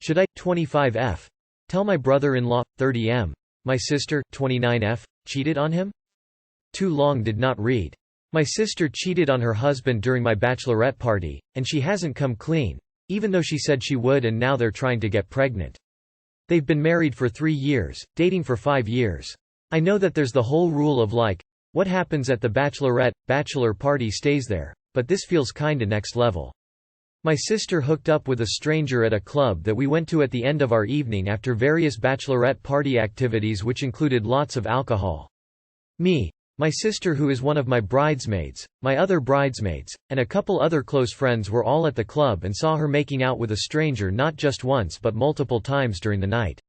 Should I, 25F, tell my brother-in-law, 30M, my sister, 29F, cheated on him? Too long did not read. My sister cheated on her husband during my bachelorette party, and she hasn't come clean, even though she said she would, and now they're trying to get pregnant. They've been married for 3 years, dating for 5 years. I know that there's the whole rule of what happens at the bachelor party stays there, but this feels kinda next level. My sister hooked up with a stranger at a club that we went to at the end of our evening after various bachelorette party activities which included lots of alcohol. Me, my sister who is one of my bridesmaids, my other bridesmaids, and a couple other close friends were all at the club and saw her making out with a stranger not just once but multiple times during the night.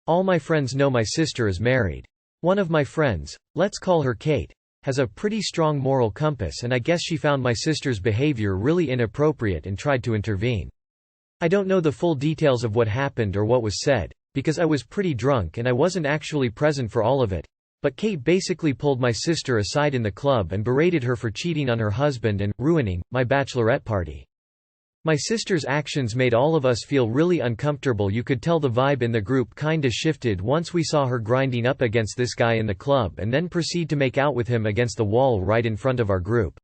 All my friends know my sister is married. One of my friends, let's call her Kate, has a pretty strong moral compass, and I guess she found my sister's behavior really inappropriate and tried to intervene. I don't know the full details of what happened or what was said, because I was pretty drunk and I wasn't actually present for all of it, but Kate basically pulled my sister aside in the club and berated her for cheating on her husband and ruining my bachelorette party. My sister's actions made all of us feel really uncomfortable. You could tell the vibe in the group kinda shifted once we saw her grinding up against this guy in the club and then proceed to make out with him against the wall right in front of our group.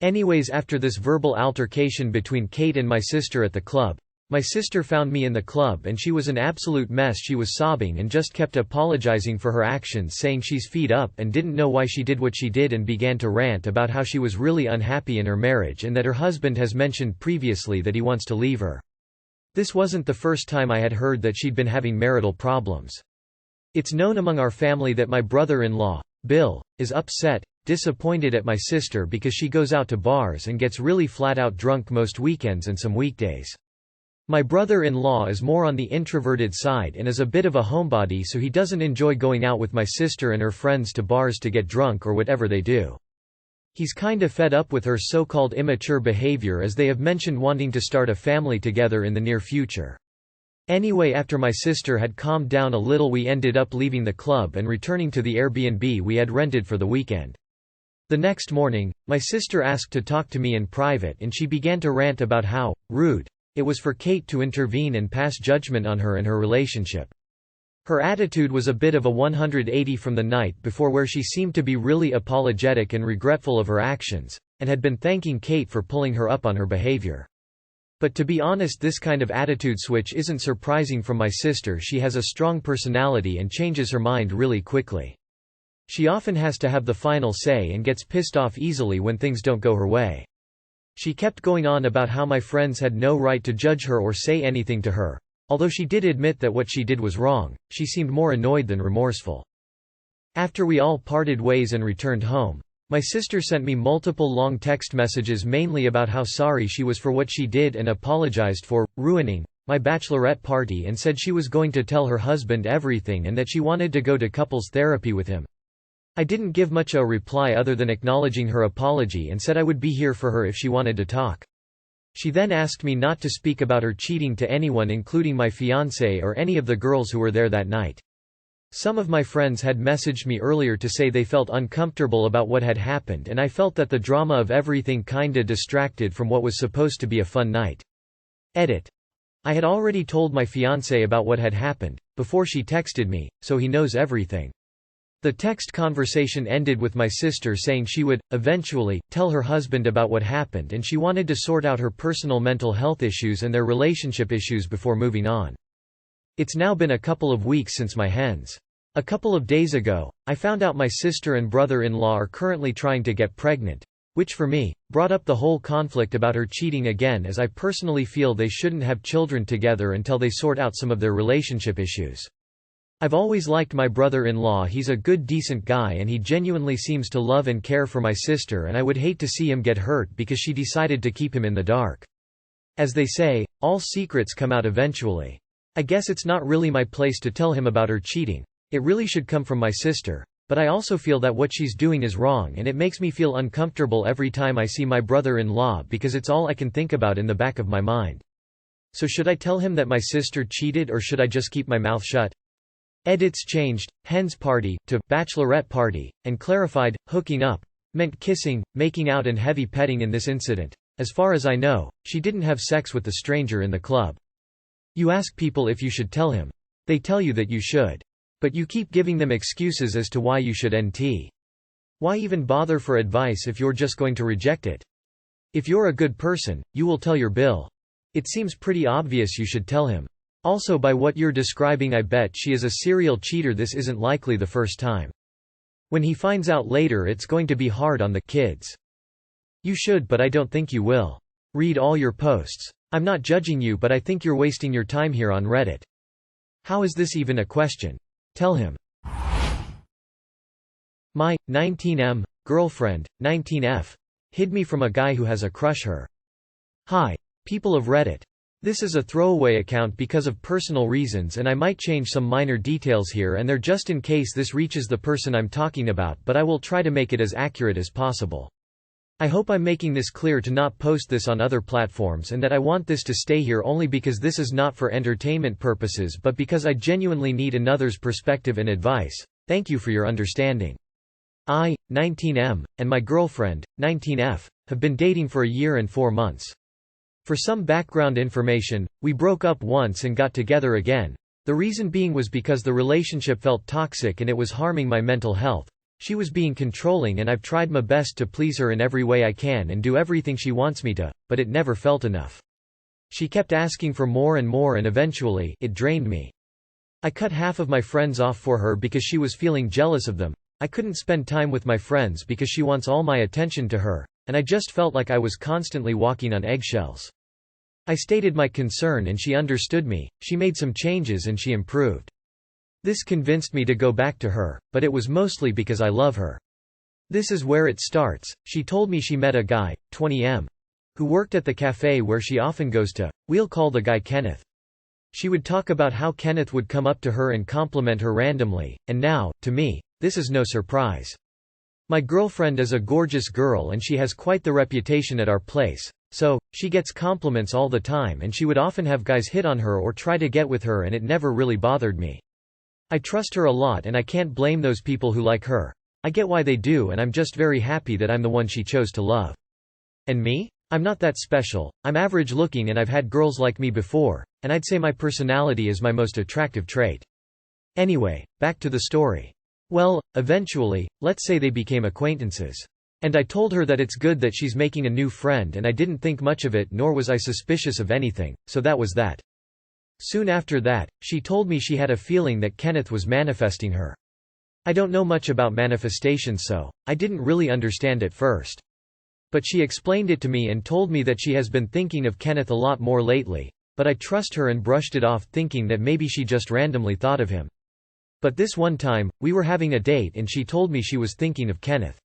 Anyways, after this verbal altercation between Kate and my sister at the club, my sister found me in the club and she was an absolute mess. She was sobbing and just kept apologizing for her actions, saying she's fed up and didn't know why she did what she did, and began to rant about how she was really unhappy in her marriage and that her husband has mentioned previously that he wants to leave her. This wasn't the first time I had heard that she'd been having marital problems. It's known among our family that my brother-in-law, Bill, is upset, disappointed at my sister because she goes out to bars and gets really flat out drunk most weekends and some weekdays. My brother-in-law is more on the introverted side and is a bit of a homebody, so he doesn't enjoy going out with my sister and her friends to bars to get drunk or whatever they do. He's kinda fed up with her so-called immature behavior, as they have mentioned wanting to start a family together in the near future. Anyway, after my sister had calmed down a little, we ended up leaving the club and returning to the Airbnb we had rented for the weekend. The next morning, my sister asked to talk to me in private and she began to rant about how rude it was for Kate to intervene and pass judgment on her and her relationship. Her attitude was a bit of a 180 from the night before, where she seemed to be really apologetic and regretful of her actions, and had been thanking Kate for pulling her up on her behavior. But to be honest, this kind of attitude switch isn't surprising from my sister. She has a strong personality and changes her mind really quickly. She often has to have the final say and gets pissed off easily when things don't go her way. She kept going on about how my friends had no right to judge her or say anything to her. Although she did admit that what she did was wrong, she seemed more annoyed than remorseful. After we all parted ways and returned home, my sister sent me multiple long text messages mainly about how sorry she was for what she did and apologized for ruining my bachelorette party, and said she was going to tell her husband everything and that she wanted to go to couples therapy with him. I didn't give much a reply other than acknowledging her apology and said I would be here for her if she wanted to talk. She then asked me not to speak about her cheating to anyone, including my fiancé or any of the girls who were there that night. Some of my friends had messaged me earlier to say they felt uncomfortable about what had happened, and I felt that the drama of everything kinda distracted from what was supposed to be a fun night. Edit. I had already told my fiancé about what had happened before she texted me, so he knows everything. The text conversation ended with my sister saying she would, eventually, tell her husband about what happened, and she wanted to sort out her personal mental health issues and their relationship issues before moving on. It's now been a couple of weeks since my hens. A couple of days ago, I found out my sister and brother-in-law are currently trying to get pregnant, which for me, brought up the whole conflict about her cheating again, as I personally feel they shouldn't have children together until they sort out some of their relationship issues. I've always liked my brother-in-law. He's a good, decent guy and he genuinely seems to love and care for my sister, and I would hate to see him get hurt because she decided to keep him in the dark. As they say, all secrets come out eventually. I guess it's not really my place to tell him about her cheating. It really should come from my sister, but I also feel that what she's doing is wrong, and it makes me feel uncomfortable every time I see my brother-in-law because it's all I can think about in the back of my mind. So should I tell him that my sister cheated, or should I just keep my mouth shut? Edits changed "hens party" to "bachelorette party," and clarified "hooking up" meant kissing, making out and heavy petting in this incident. As far as I know, she didn't have sex with the stranger in the club. You ask people if you should tell him. They tell you that you should. But you keep giving them excuses as to why you should nt. Why even bother for advice if you're just going to reject it? If you're a good person, you will tell your Bill. It seems pretty obvious you should tell him. Also, by what you're describing, I bet she is a serial cheater. This isn't likely the first time. When he finds out later, it's going to be hard on the kids. You should, but I don't think you will. Read all your posts. I'm not judging you, but I think you're wasting your time here on Reddit. How is this even a question? Tell him. My 19M girlfriend, 19F, hid me from a guy who has a crush her. Hi, people of Reddit. This is a throwaway account because of personal reasons, and I might change some minor details here and there just in case this reaches the person I'm talking about, but I will try to make it as accurate as possible. I hope I'm making this clear to not post this on other platforms, and that I want this to stay here only because this is not for entertainment purposes but because I genuinely need another's perspective and advice. Thank you for your understanding. I, 19M, and my girlfriend, 19F, have been dating for a year and 4 months. For some background information, we broke up once and got together again. The reason being was because the relationship felt toxic and it was harming my mental health. She was being controlling and I've tried my best to please her in every way I can and do everything she wants me to, but it never felt enough. She kept asking for more and more and eventually, it drained me. I cut half of my friends off for her because she was feeling jealous of them. I couldn't spend time with my friends because she wants all my attention to her, and I just felt like I was constantly walking on eggshells. I stated my concern and she understood me. She made some changes and she improved. This convinced me to go back to her, but it was mostly because I love her. This is where it starts. She told me she met a guy, 20M, who worked at the cafe where she often goes to. We'll call the guy Kenneth. She would talk about how Kenneth would come up to her and compliment her randomly, and now, to me, this is no surprise. My girlfriend is a gorgeous girl and she has quite the reputation at our place, so, she gets compliments all the time and she would often have guys hit on her or try to get with her and it never really bothered me. I trust her a lot and I can't blame those people who like her. I get why they do and I'm just very happy that I'm the one she chose to love. And me? I'm not that special, I'm average looking and I've had girls like me before, and I'd say my personality is my most attractive trait. Anyway, back to the story. Well, eventually, let's say they became acquaintances. And I told her that it's good that she's making a new friend and I didn't think much of it nor was I suspicious of anything, so that was that. Soon after that, she told me she had a feeling that Kenneth was manifesting her. I don't know much about manifestations so, I didn't really understand at first. But she explained it to me and told me that she has been thinking of Kenneth a lot more lately, but I trust her and brushed it off thinking that maybe she just randomly thought of him. But this one time, we were having a date and she told me she was thinking of Kenneth.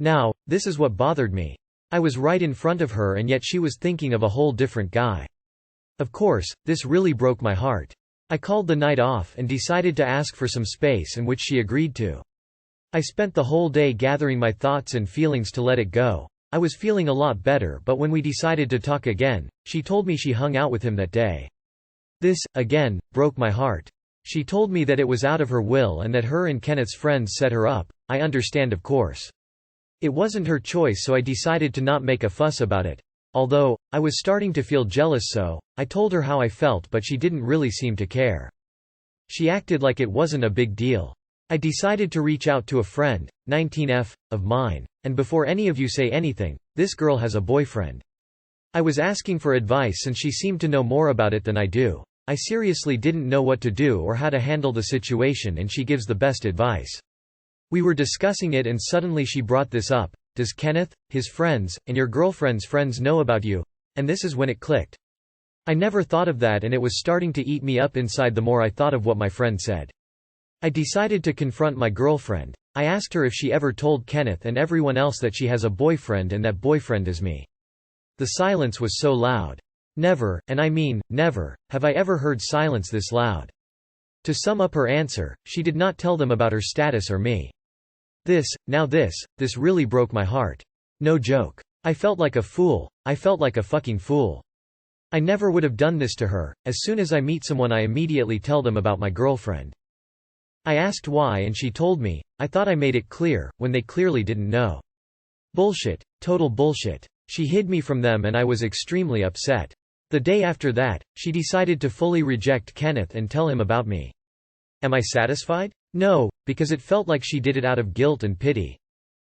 Now, this is what bothered me. I was right in front of her and yet she was thinking of a whole different guy. Of course, this really broke my heart. I called the night off and decided to ask for some space, and which she agreed to. I spent the whole day gathering my thoughts and feelings to let it go. I was feeling a lot better, but when we decided to talk again, she told me she hung out with him that day. This, again, broke my heart. She told me that it was out of her will and that her and Kenneth's friends set her up. I understand, of course. It wasn't her choice, so I decided to not make a fuss about it. Although, I was starting to feel jealous, so I told her how I felt, but she didn't really seem to care. She acted like it wasn't a big deal. I decided to reach out to a friend, 19F, of mine, and before any of you say anything, this girl has a boyfriend. I was asking for advice and she seemed to know more about it than I do. I seriously didn't know what to do or how to handle the situation, and she gives the best advice. We were discussing it and suddenly she brought this up. Does Kenneth, his friends, and your girlfriend's friends know about you? And this is when it clicked. I never thought of that and it was starting to eat me up inside the more I thought of what my friend said. I decided to confront my girlfriend. I asked her if she ever told Kenneth and everyone else that she has a boyfriend and that boyfriend is me. The silence was so loud. Never, and I mean, never, have I ever heard silence this loud. To sum up her answer, she did not tell them about her status or me. This really broke my heart. No joke. I felt like a fool. I felt like a fucking fool. I never would have done this to her. As soon as I meet someone I immediately tell them about my girlfriend. I asked why and she told me. I thought I made it clear, when they clearly didn't know. Bullshit. Total bullshit. She hid me from them and I was extremely upset. The day after that, she decided to fully reject Kenneth and tell him about me. Am I satisfied? No, because it felt like she did it out of guilt and pity.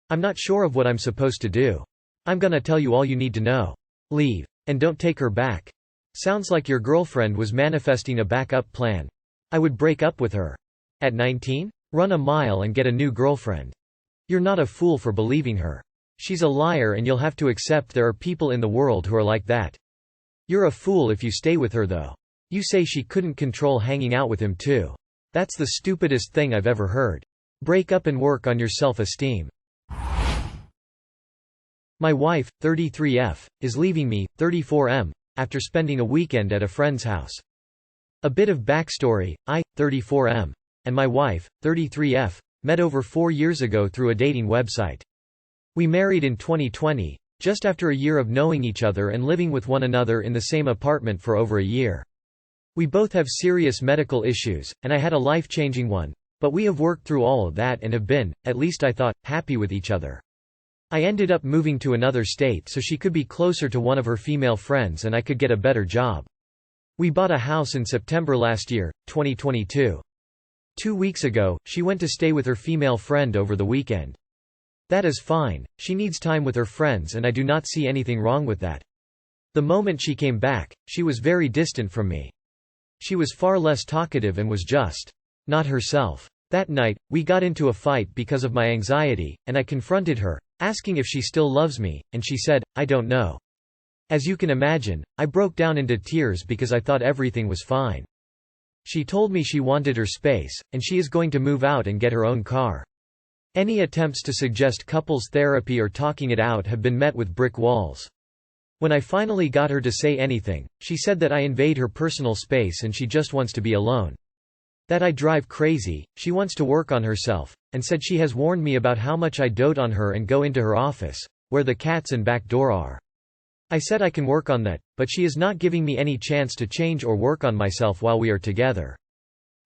I'm not sure of what I'm supposed to do. I'm gonna tell you all you need to know. Leave. And don't take her back. Sounds like your girlfriend was manifesting a backup plan. I would break up with her. At 19? Run a mile and get a new girlfriend. You're not a fool for believing her. She's a liar and you'll have to accept there are people in the world who are like that. You're a fool if you stay with her though. You say she couldn't control hanging out with him too. That's the stupidest thing I've ever heard. Break up and work on your self-esteem. My wife, 33F, is leaving me, 34M, after spending a weekend at a friend's house. A bit of backstory, I, 34M, and my wife, 33F, met over 4 years ago through a dating website. We married in 2020, just after a year of knowing each other and living with one another in the same apartment for over a year. We both have serious medical issues, and I had a life-changing one, but we have worked through all of that and have been, at least I thought, happy with each other. I ended up moving to another state so she could be closer to one of her female friends and I could get a better job. We bought a house in September last year, 2022. 2 weeks ago, she went to stay with her female friend over the weekend. That is fine, she needs time with her friends and I do not see anything wrong with that. The moment she came back, she was very distant from me. She was far less talkative and was just not herself. That night, we got into a fight because of my anxiety, and I confronted her, asking if she still loves me, and she said, I don't know. As you can imagine, I broke down into tears because I thought everything was fine. She told me she wanted her space, and she is going to move out and get her own car. Any attempts to suggest couples therapy or talking it out have been met with brick walls. When I finally got her to say anything, she said that I invade her personal space and she just wants to be alone. That I drive crazy, she wants to work on herself, and said she has warned me about how much I dote on her and go into her office, where the cats and back door are. I said I can work on that, but she is not giving me any chance to change or work on myself while we are together.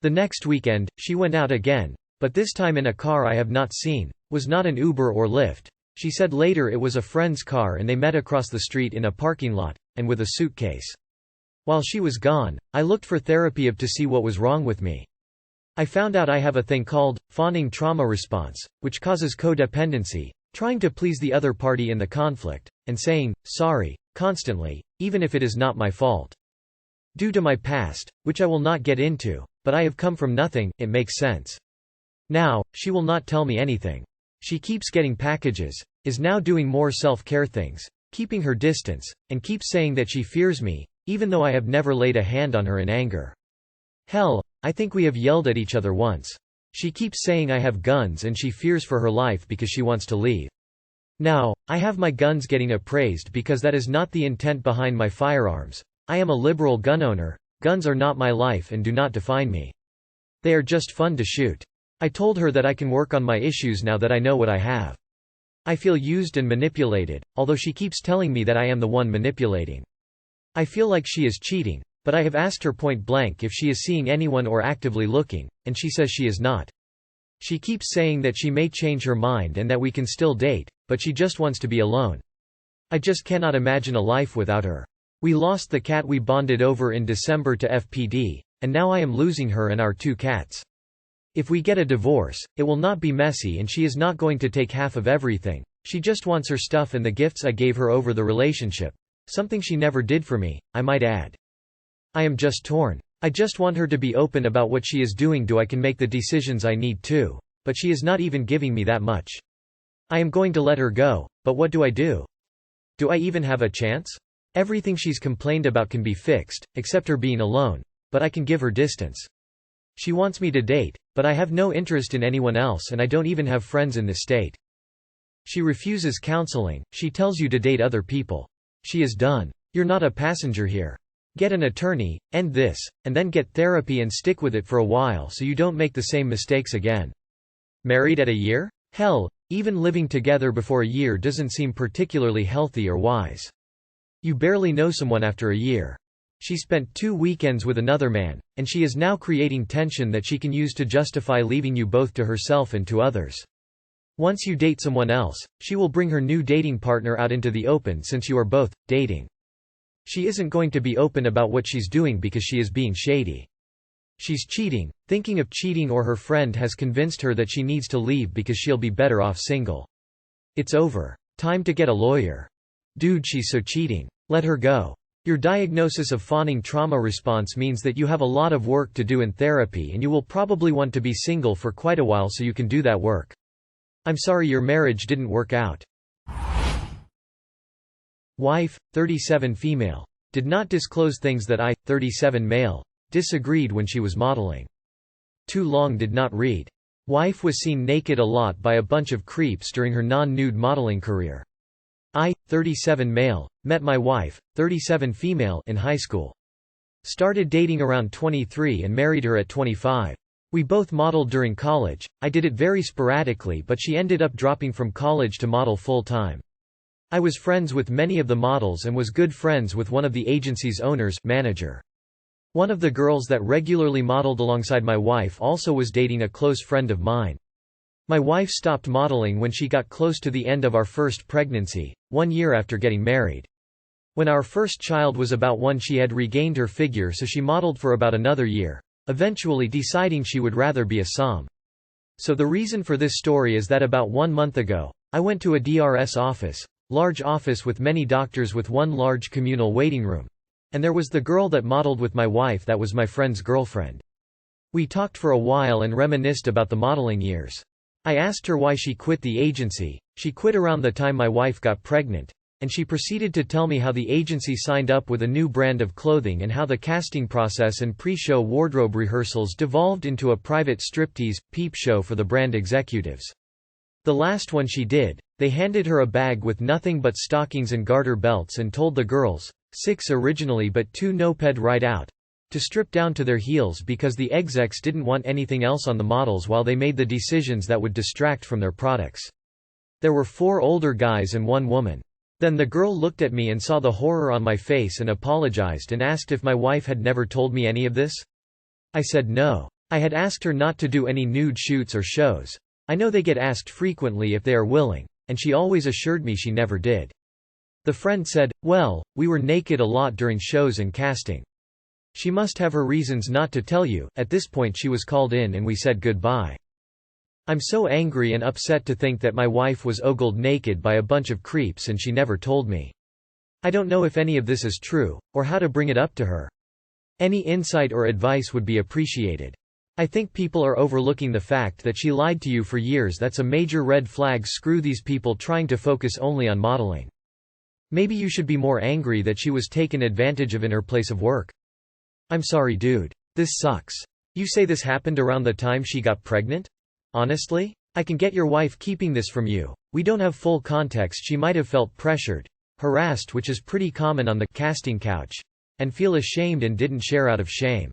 The next weekend, she went out again, but this time in a car I have not seen, was not an Uber or Lyft. She said later it was a friend's car and they met across the street in a parking lot, and with a suitcase. While she was gone, I looked for therapy to see what was wrong with me. I found out I have a thing called fawning trauma response, which causes codependency, trying to please the other party in the conflict, and saying, sorry, constantly, even if it is not my fault. Due to my past, which I will not get into, but I have come from nothing, it makes sense. Now, she will not tell me anything. She keeps getting packages, is now doing more self-care things, keeping her distance, and keeps saying that she fears me, even though I have never laid a hand on her in anger. Hell, I think we have yelled at each other once. She keeps saying I have guns and she fears for her life because she wants to leave. Now, I have my guns getting appraised because that is not the intent behind my firearms. I am a liberal gun owner, guns are not my life and do not define me. They are just fun to shoot. I told her that I can work on my issues now that I know what I have. I feel used and manipulated, although she keeps telling me that I am the one manipulating. I feel like she is cheating, but I have asked her point blank if she is seeing anyone or actively looking, and she says she is not. She keeps saying that she may change her mind and that we can still date, but she just wants to be alone. I just cannot imagine a life without her. We lost the cat we bonded over in December to FPD, and now I am losing her and our 2 cats. If we get a divorce, it will not be messy and she is not going to take half of everything. She just wants her stuff and the gifts I gave her over the relationship. Something she never did for me, I might add. I am just torn. I just want her to be open about what she is doing. I can make the decisions I need to, but she is not even giving me that much. I am going to let her go, but what do I do? Do I even have a chance? Everything she's complained about can be fixed, except her being alone, but I can give her distance. She wants me to date, but I have no interest in anyone else and I don't even have friends in this state. She refuses counseling, she tells you to date other people. She is done. You're not a passenger here. Get an attorney, end this, and then get therapy and stick with it for a while so you don't make the same mistakes again. Married at a year? Hell, even living together before a year doesn't seem particularly healthy or wise. You barely know someone after a year. She spent 2 weekends with another man, and she is now creating tension that she can use to justify leaving you both to herself and to others. Once you date someone else, she will bring her new dating partner out into the open since you are both dating. She isn't going to be open about what she's doing because she is being shady. She's cheating, thinking of cheating, or her friend has convinced her that she needs to leave because she'll be better off single. It's over. Time to get a lawyer. Dude, she's so cheating. Let her go. Your diagnosis of fawning trauma response means that you have a lot of work to do in therapy, and you will probably want to be single for quite a while so you can do that work. I'm sorry your marriage didn't work out. Wife, 37 female. Did not disclose things that I, 37 male, disagreed when she was modeling. Too long did not read. Wife was seen naked a lot by a bunch of creeps during her non-nude modeling career. I, 37 male, met my wife, 37 female, in high school. Started dating around 23 and married her at 25. We both modeled during college. I did it very sporadically, but she ended up dropping from college to model full-time. I was friends with many of the models and was good friends with one of the agency's owners, manager. One of the girls that regularly modeled alongside my wife also was dating a close friend of mine. My wife stopped modeling when she got close to the end of our first pregnancy, 1 year after getting married. When our first child was about 1, she had regained her figure, so she modeled for about another year, eventually deciding she would rather be a som. So the reason for this story is that about 1 month ago, I went to a DRS office, large office with many doctors with one large communal waiting room. And there was the girl that modeled with my wife that was my friend's girlfriend. We talked for a while and reminisced about the modeling years. I asked her why she quit the agency. She quit around the time my wife got pregnant, and she proceeded to tell me how the agency signed up with a new brand of clothing and how the casting process and pre-show wardrobe rehearsals devolved into a private striptease, peep show for the brand executives. The last one she did, they handed her a bag with nothing but stockings and garter belts and told the girls, 6 originally but 2 noped right out, to strip down to their heels because the execs didn't want anything else on the models while they made the decisions that would distract from their products. There were 4 older guys and 1 woman. Then the girl looked at me and saw the horror on my face and apologized and asked if my wife had never told me any of this. I said no. I had asked her not to do any nude shoots or shows. I know they get asked frequently if they are willing, and she always assured me she never did. The friend said, well, we were naked a lot during shows and casting. She must have her reasons not to tell you. At this point she was called in and we said goodbye. I'm so angry and upset to think that my wife was ogled naked by a bunch of creeps and she never told me. I don't know if any of this is true, or how to bring it up to her. Any insight or advice would be appreciated. I think people are overlooking the fact that she lied to you for years. That's a major red flag. Screw these people trying to focus only on modeling. Maybe you should be more angry that she was taken advantage of in her place of work. I'm sorry dude. This sucks. You say this happened around the time she got pregnant? Honestly? I can get your wife keeping this from you. We don't have full context. She might have felt pressured, harassed, which is pretty common on the casting couch, and feel ashamed and didn't share out of shame.